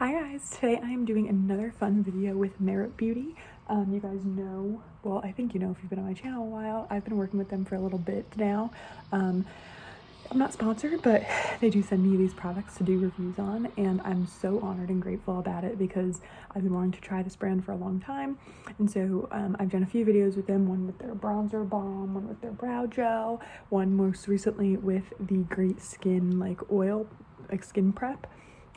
Hi guys, today I am doing another fun video with Merit Beauty. You guys know, well, I think you know if you've been on my channel a while, I've been working with them for a little bit now. I'm not sponsored, but they do send me these products to do reviews on, and I'm so honored and grateful about it because I've been wanting to try this brand for a long time. And so I've done a few videos with them, one with their bronzer balm, one with their brow gel, one most recently with the Great Skin oil, skin prep.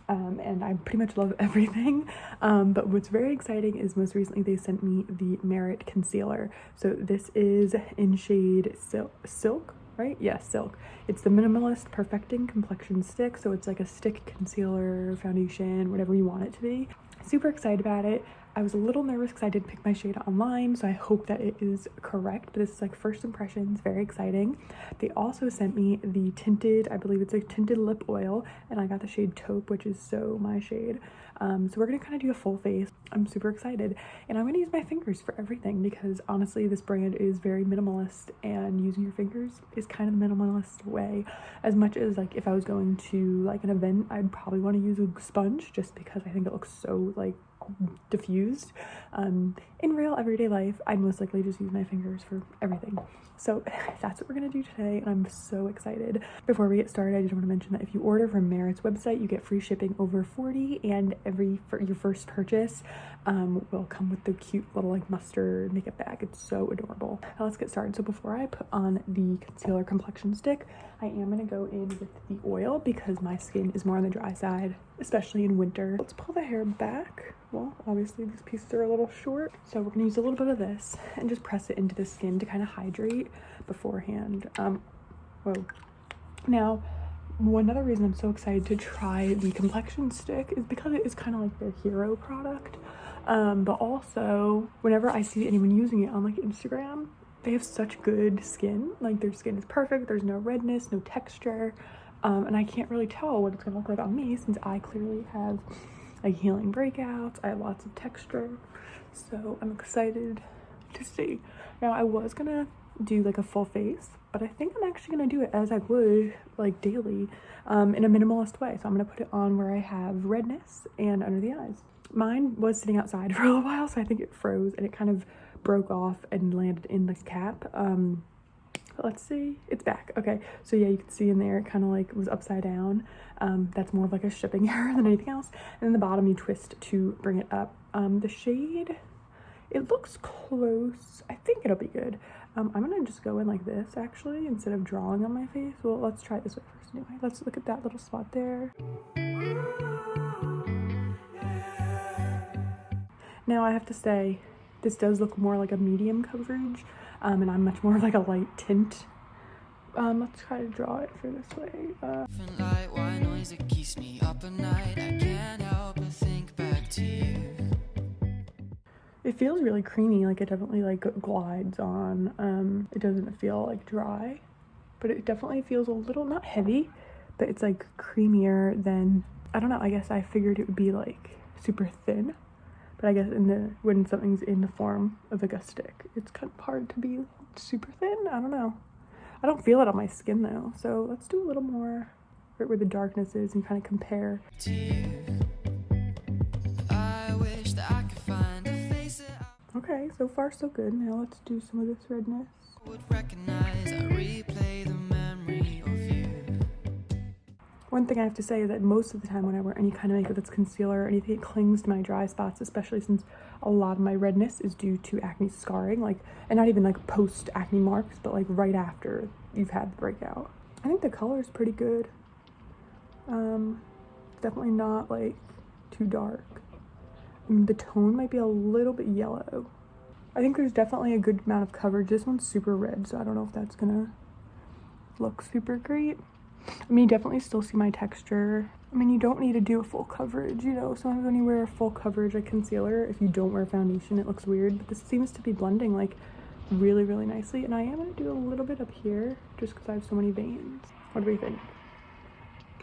And I pretty much love everything, but what's very exciting is most recently they sent me the Merit concealer. So this is in shade Silk, right? Yes, Silk. It's the Minimalist Perfecting Complexion Stick, so it's like a stick concealer, foundation, whatever you want it to be. Super excited about it. I was a little nervous because I did pick my shade online, so I hope that it is correct, but this is like first impressions, very exciting. They also sent me the tinted, I believe it's a tinted lip oil, and I got the shade Taupe, which is so my shade. So we're gonna kind of do a full face. I'm super excited, and I'm gonna use my fingers for everything because honestly this brand is very minimalist, and using your fingers is kind of the minimalist way. As much as like if I was going to like an event, I'd probably want to use a sponge just because I think it looks so like diffused. In real everyday life, I'd most likely just use my fingers for everything. So that's what we're gonna do today, and I'm so excited. Before we get started, I just want to mention that if you order from Merit's website, you get free shipping over $40, and for your first purchase will come with the cute little like mustard makeup bag. It's so adorable. Now let's get started. So before I put on the concealer complexion stick, I am gonna go in with the oil because my skin is more on the dry side, especially in winter. Let's pull the hair back. Well, obviously these pieces are a little short, so we're gonna use a little bit of this and just press it into the skin to kind of hydrate beforehand. Whoa. Now, one other reason I'm so excited to try the complexion stick is because it is kind of like their hero product. But also, whenever I see anyone using it on like Instagram, they have such good skin. Like their skin is perfect, there's no redness, no texture, and I can't really tell what it's gonna look like on me since I clearly have like healing breakouts. I have lots of texture, so I'm excited to see. Now I was gonna do like a full face, but I think I'm actually gonna do it as I would like daily, in a minimalist way. So I'm gonna put it on where I have redness and under the eyes. Mine was sitting outside for a little while, so I think it froze and it kind of broke off and landed in the cap. Let's see, it's back. Okay, so yeah, you can see in there it kind of like was upside down. That's more of like a shipping error than anything else. And then the bottom you twist to bring it up. The shade, it looks close. I think it'll be good. I'm gonna just go in like this actually instead of drawing on my face. Well, let's try it this way first anyway. Let's look at that little spot there. Now I have to say, this does look more like a medium coverage, and I'm much more of like a light tint. Let's try to draw it for this way. It feels really creamy, like it definitely like glides on. It doesn't feel like dry, but it definitely feels a little, not heavy, but it's like creamier than, I don't know, I guess I figured it would be like super thin. But I guess when something's in the form of like a stick, it's kind of hard to be super thin. I don't know. I don't feel it on my skin though. So let's do a little more right where the darkness is and kind of compare. Okay, so far so good. Now let's do some of this redness. One thing I have to say is that most of the time when I wear any kind of makeup that's concealer or anything, it clings to my dry spots, especially since a lot of my redness is due to acne scarring, like, and not even like post acne marks, but like right after you've had the breakout. I think the color is pretty good. Definitely not like too dark. The tone might be a little bit yellow. I think there's definitely a good amount of coverage. This one's super red, so I don't know if that's gonna look super great. I mean, you definitely still see my texture. I mean, you don't need to do a full coverage, you know. Sometimes when you wear a full coverage like concealer, if you don't wear foundation, it looks weird. But this seems to be blending like really, really nicely. And I am gonna do a little bit up here just because I have so many veins. What do we think?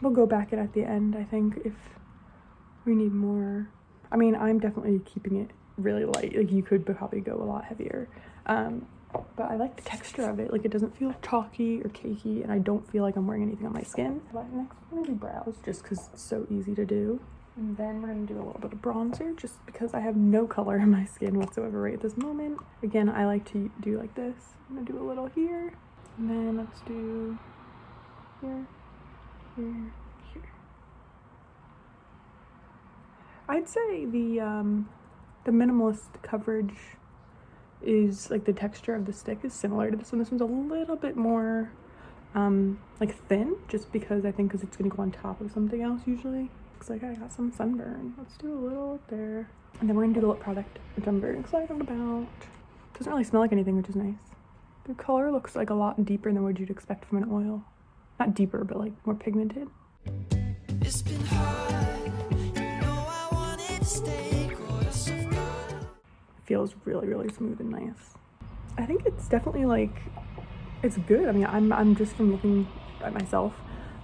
We'll go back at the end, I think, if we need more. I mean, I'm definitely keeping it really light. Like you could probably go a lot heavier. But I like the texture of it. Like it doesn't feel chalky or cakey, and I don't feel like I'm wearing anything on my skin. But next I'm gonna do brows just because it's so easy to do. And then we're gonna do a little bit of bronzer just because I have no color in my skin whatsoever right at this moment. Again, I like to do like this. I'm gonna do a little here, and then let's do here, here, here. I'd say the Minimalist coverage is like the texture of the stick is similar to this one. This one's a little bit more like thin, just because I think because it's gonna go on top of something else usually. Looks like I got some sunburn. Let's do a little there. And then we're gonna do the lip product, which I'm very excited about. Doesn't really smell like anything, which is nice. The color looks like a lot deeper than what you'd expect from an oil. Not deeper, but like more pigmented. It's been hard. You know I wanted to stay close. Feels really, really smooth and nice. I think it's definitely like, it's good. I mean, I'm just from looking at myself.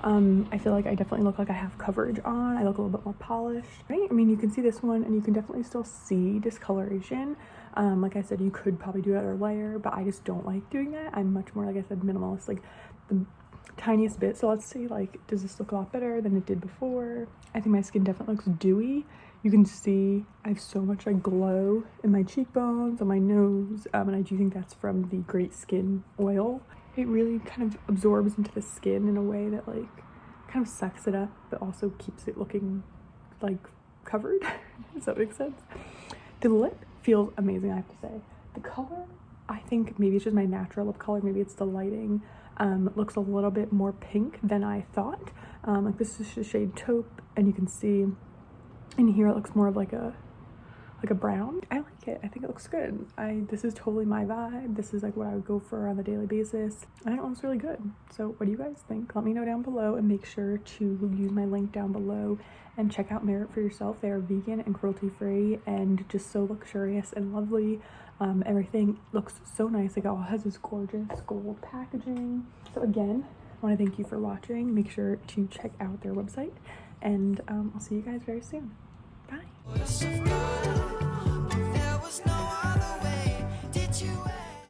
I feel like I definitely look like I have coverage on. I look a little bit more polished, right? I mean, you can see this one and you can definitely still see discoloration. Like I said, you could probably do another layer, but I just don't like doing that. I'm much more, like I said, minimalist, like the tiniest bit. So let's see, like, does this look a lot better than it did before? I think my skin definitely looks dewy. You can see I have so much like glow in my cheekbones, on my nose, and I do think that's from the Great Skin oil. It really kind of absorbs into the skin in a way that like kind of sucks it up, but also keeps it looking like covered. Does that make sense? The lip feels amazing, I have to say. The color, I think maybe it's just my natural lip color, maybe it's the lighting. It looks a little bit more pink than I thought. Like this is the shade Taupe, and you can see in here it looks more of like a brown. I like it. I think it looks good. This is totally my vibe. This is like what I would go for on a daily basis. And it looks really good. So what do you guys think? Let me know down below, and make sure to use my link down below and check out Merit for yourself. They are vegan and cruelty free and just so luxurious and lovely. Everything looks so nice. Like it all has this gorgeous gold packaging. So again, I want to thank you for watching. Make sure to check out their website, and I'll see you guys very soon. Bye.